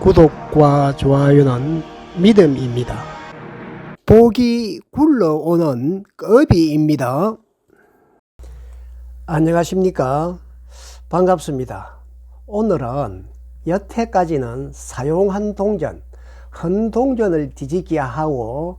구독과 좋아요는 믿음입니다. 복이 굴러오는 꺼비입니다. 안녕하십니까? 반갑습니다. 오늘은 여태까지는 사용한 동전, 헌동전을 뒤집기야 하고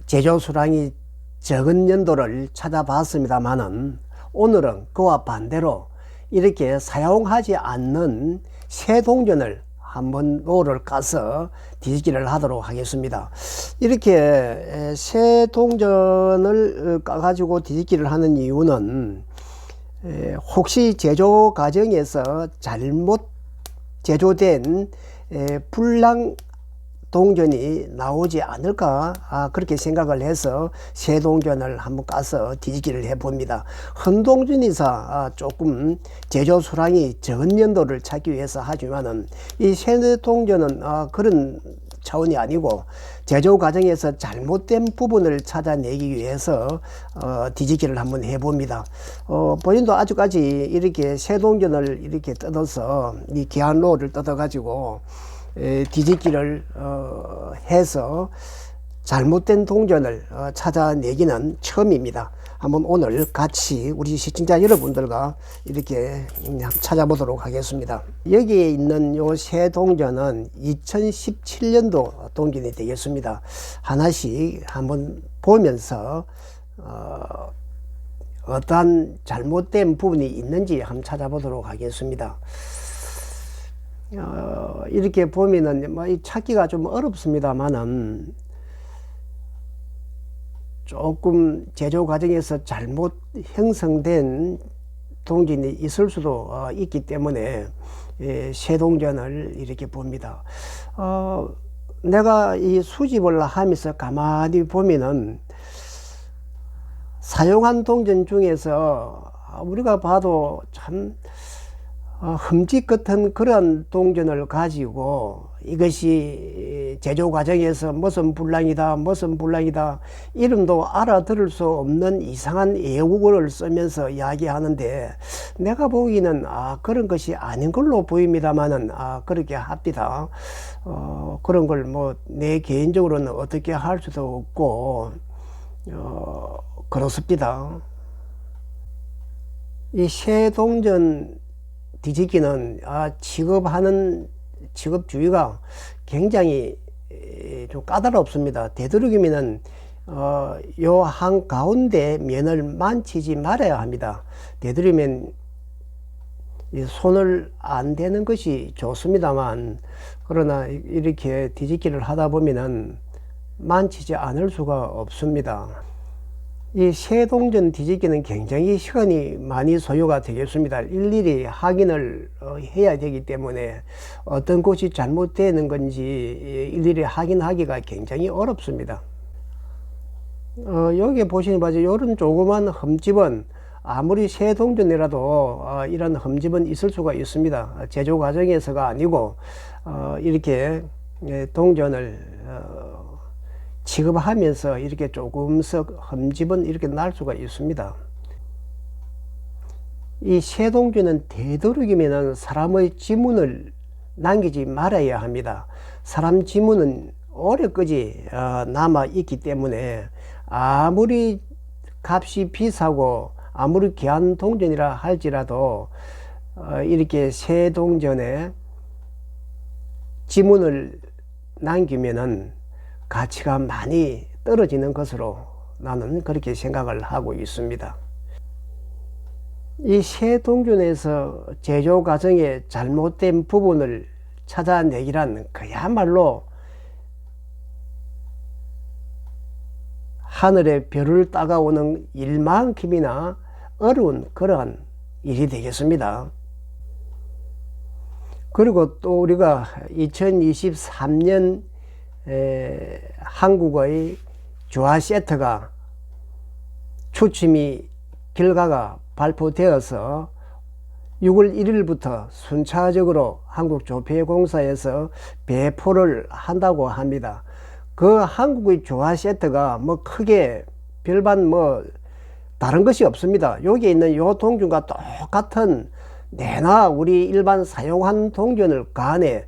제조수량이 적은 연도를 찾아봤습니다만은 오늘은 그와 반대로 이렇게 사용하지 않는 새 동전을 한번 노를 까서 뒤집기를 하도록 하겠습니다. 이렇게 새 동전을 까가지고 뒤집기를 하는 이유는 혹시 제조 과정에서 잘못 제조된 불량 동전이 나오지 않을까 그렇게 생각을 해서 새 동전을 한번 까서 뒤집기를 해봅니다. 헌동전이사 조금 제조 수량이 적은 연도를 찾기 위해서 하지만은 이 새 동전은 그런 차원이 아니고 제조 과정에서 잘못된 부분을 찾아내기 위해서 뒤집기를 한번 해봅니다. 본인도 아직까지 이렇게 새 동전을 이렇게 뜯어서 이 귀한 로를 뜯어 가지고 뒤집기를 해서 잘못된 동전을 찾아내기는 처음입니다. 한번 오늘 같이 우리 시청자 여러분들과 이렇게 찾아보도록 하겠습니다. 여기에 있는 요 새 동전은 2017년도 동전이 되겠습니다. 하나씩 한번 보면서 어떠한 잘못된 부분이 있는지 한번 찾아보도록 하겠습니다. 이렇게 보면은 뭐 찾기가 좀 어렵습니다만은 조금 제조 과정에서 잘못 형성된 동전이 있을 수도 있기 때문에 새 동전을 이렇게 봅니다. 내가 이 수집을 하면서 가만히 보면은 사용한 동전 중에서 우리가 봐도 참 흠집 같은 그런 동전을 가지고 이것이 제조 과정에서 무슨 불량이다 이름도 알아들을 수 없는 이상한 애국어를 쓰면서 이야기하는데 내가 보기에는 그런 것이 아닌 걸로 보입니다만은 그렇게 합니다. 그런 걸 뭐 내 개인적으로는 어떻게 할 수도 없고 그렇습니다. 이 새 동전 뒤집기는 직업주의가 굉장히 좀 까다롭습니다. 되도록이면은 요 한 가운데 면을 만지지 말아야 합니다. 되도록이면 손을 안 대는 것이 좋습니다만 그러나 이렇게 뒤집기를 하다 보면은 만지지 않을 수가 없습니다. 이 새 동전 뒤집기는 굉장히 시간이 많이 소요가 되겠습니다. 일일이 확인을 해야 되기 때문에 어떤 것이 잘못되는 건지 일일이 확인하기가 굉장히 어렵습니다. 여기 보시는 바죠. 이런 조그만 흠집은 아무리 새 동전이라도 이런 흠집은 있을 수가 있습니다. 제조 과정에서가 아니고 이렇게 동전을 취급하면서 이렇게 조금씩 흠집은 이렇게 날 수가 있습니다. 이 새 동전은 되도록이면 사람의 지문을 남기지 말아야 합니다. 사람 지문은 오래까지 남아 있기 때문에 아무리 값이 비싸고 아무리 귀한 동전이라 할지라도 이렇게 새 동전에 지문을 남기면은 가치가 많이 떨어지는 것으로 나는 그렇게 생각을 하고 있습니다. 이 새 동전에서 제조 과정에 잘못된 부분을 찾아내기란 그야말로 하늘의 별을 따가오는 일만큼이나 어려운 그러한 일이 되겠습니다. 그리고 또 우리가 2023년 한국의 주화 세트가 추침이 결과가 발표되어서 6월 1일부터 순차적으로 한국조폐공사에서 배포를 한다고 합니다. 그 한국의 주화 세트가 뭐 크게 별반 뭐 다른 것이 없습니다. 여기 있는 요 동전과 똑같은 내나 우리 일반 사용한 동전을 간에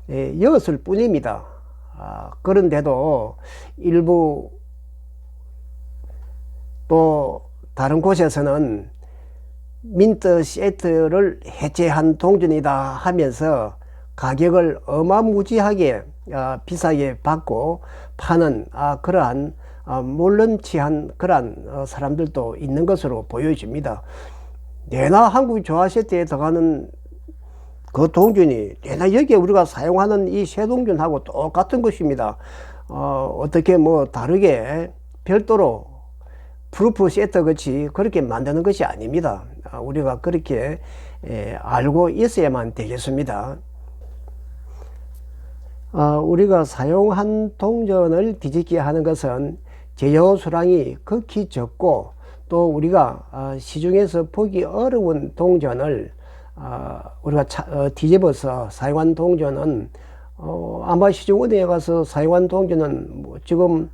였을 뿐입니다. 그런데도 일부 또 다른 곳에서는 민트 세트를 해체한 동전이다 하면서 가격을 어마무지하게 비싸게 받고 파는 그러한 몰름치한 그러한 사람들도 있는 것으로 보여집니다. 내나 한국 조화세트에 들어가는 그 동전이 내나 여기에 우리가 사용하는 이 쇠동전하고 똑같은 것입니다. 어떻게 뭐 다르게 별도로 프루프 세트 같이 그렇게 만드는 것이 아닙니다. 우리가 그렇게 알고 있어야만 되겠습니다. 우리가 사용한 동전을 뒤집게 하는 것은 제조 수량이 극히 적고 또 우리가 시중에서 보기 어려운 동전을 우리가 뒤집어서 사용한 동전은 아마 시중은행에 가서 사용한 동전은 뭐 지금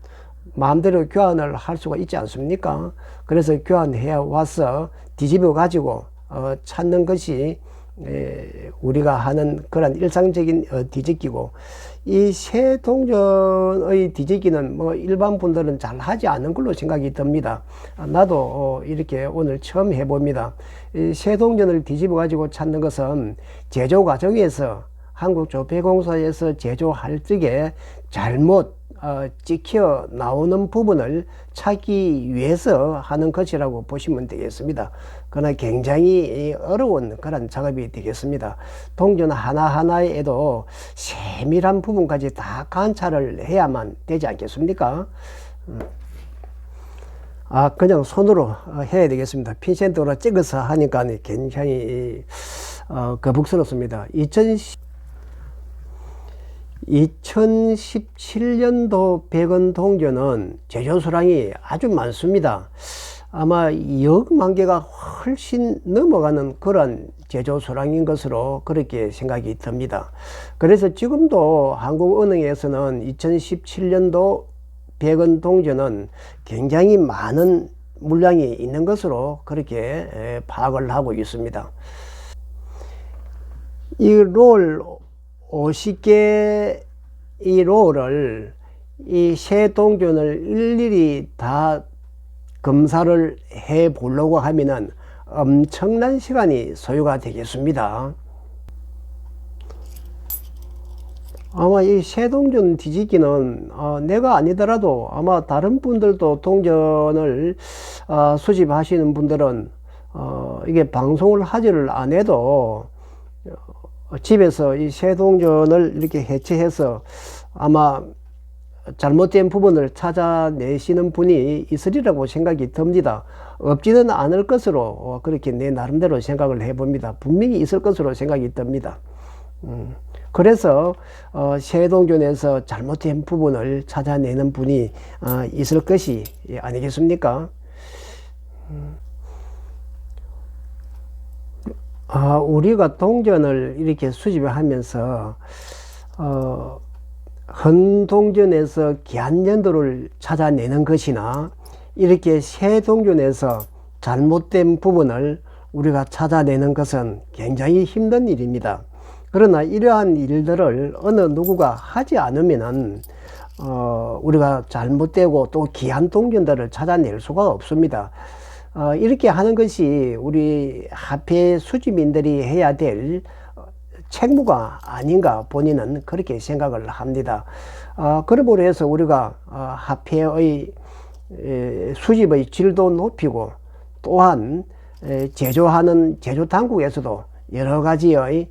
마음대로 교환을 할 수가 있지 않습니까? 그래서 교환해 와서 뒤집어 가지고 찾는 것이 우리가 하는 그런 일상적인 뒤집기고, 이 새 동전의 뒤집기는 뭐 일반 분들은 잘 하지 않는 걸로 생각이 듭니다. 나도 이렇게 오늘 처음 해봅니다. 이 새 동전을 뒤집어 가지고 찾는 것은 제조 과정에서 한국조폐공사에서 제조할 적에 잘못 찍혀 나오는 부분을 찾기 위해서 하는 것이라고 보시면 되겠습니다. 그러나 굉장히 어려운 그런 작업이 되겠습니다. 동전 하나하나에도 세밀한 부분까지 다 관찰을 해야만 되지 않겠습니까? 그냥 손으로 해야 되겠습니다. 핀셋으로 찍어서 하니까 굉장히 거북스럽습니다. 2017년도 100원 동전은 제조 수량이 아주 많습니다. 아마 2억만 개가 훨씬 넘어가는 그런 제조 수량인 것으로 그렇게 생각이 듭니다. 그래서 지금도 한국은행에서는 2017년도 100원 동전은 굉장히 많은 물량이 있는 것으로 그렇게 파악을 하고 있습니다. 이 롤 50개 이 롤을 이 새 동전을 일일이 다 검사를 해 보려고 하면은 엄청난 시간이 소요가 되겠습니다. 아마 이 새 동전 뒤집기는 내가 아니더라도 아마 다른 분들도 동전을 수집하시는 분들은 이게 방송을 하지를 안 해도 집에서 이 새 동전을 이렇게 해체해서 아마 잘못된 부분을 찾아내시는 분이 있으리라고 생각이 듭니다. 없지는 않을 것으로 그렇게 내 나름대로 생각을 해봅니다. 분명히 있을 것으로 생각이 듭니다. 그래서 새 동전에서 잘못된 부분을 찾아내는 분이 있을 것이 아니겠습니까? 우리가 동전을 이렇게 수집하면서 헌 동전에서 귀한 연도를 찾아내는 것이나 이렇게 새 동전에서 잘못된 부분을 우리가 찾아내는 것은 굉장히 힘든 일입니다. 그러나 이러한 일들을 어느 누구가 하지 않으면은 우리가 잘못되고 또 귀한 동전들을 찾아낼 수가 없습니다. 이렇게 하는 것이 우리 화폐 수집인들이 해야 될 책무가 아닌가 본인은 그렇게 생각을 합니다. 그러므로 해서 우리가 화폐의 수집의 질도 높이고 또한 제조하는 제조 당국에서도 여러 가지의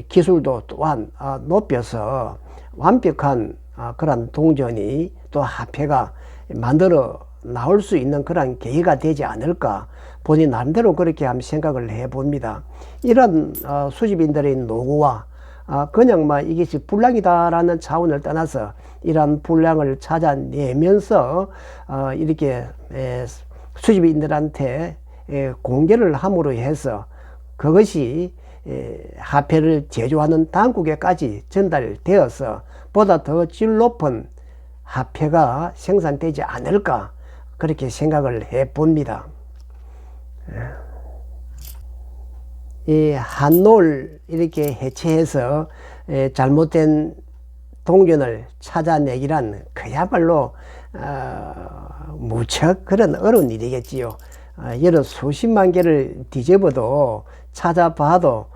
기술도 또한 높여서 완벽한 그런 동전이 또 화폐가 만들어 나올 수 있는 그런 계기가 되지 않을까 본인 나름대로 그렇게 한번 생각을 해봅니다. 이런 수집인들의 노고와 그냥 이것이 불량이다라는 차원을 떠나서 이러한 불량을 찾아내면서 이렇게 수집인들한테 공개를 함으로 해서 그것이 화폐를 제조하는 당국에까지 전달되어서 보다 더 질 높은 화폐가 생산되지 않을까 그렇게 생각을 해봅니다. 이 한롤 이렇게 해체해서 잘못된 동전을 찾아내기란 그야말로 무척 그런 어려운 일이겠지요. 여러 수십만 개를 뒤집어도 찾아봐도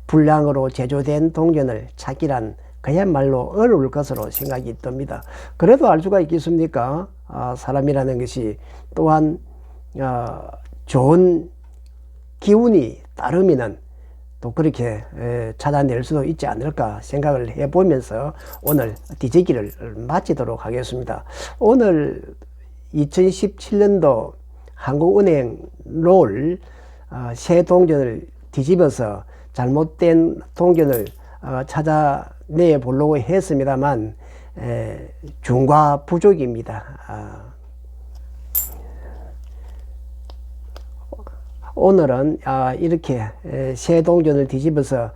불량으로 제조된 동전을 찾기란 그야말로 어려울 것으로 생각이 듭니다. 그래도 알 수가 있겠습니까? 사람이라는 것이 또한 좋은 기운이 따르면은 또 그렇게 찾아낼 수도 있지 않을까 생각을 해보면서 오늘 뒤집기를 마치도록 하겠습니다. 오늘 2017년도 한국은행 롤 새 동전을 뒤집어서 잘못된 동전을 찾아내 보려고 했습니다만 중과 부족입니다. 오늘은 이렇게 새 동전을 뒤집어서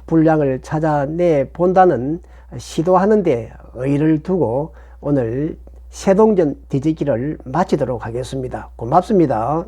불량을 찾아내 본다는 시도하는데 의의를 두고 오늘 새 동전 뒤집기를 마치도록 하겠습니다. 고맙습니다.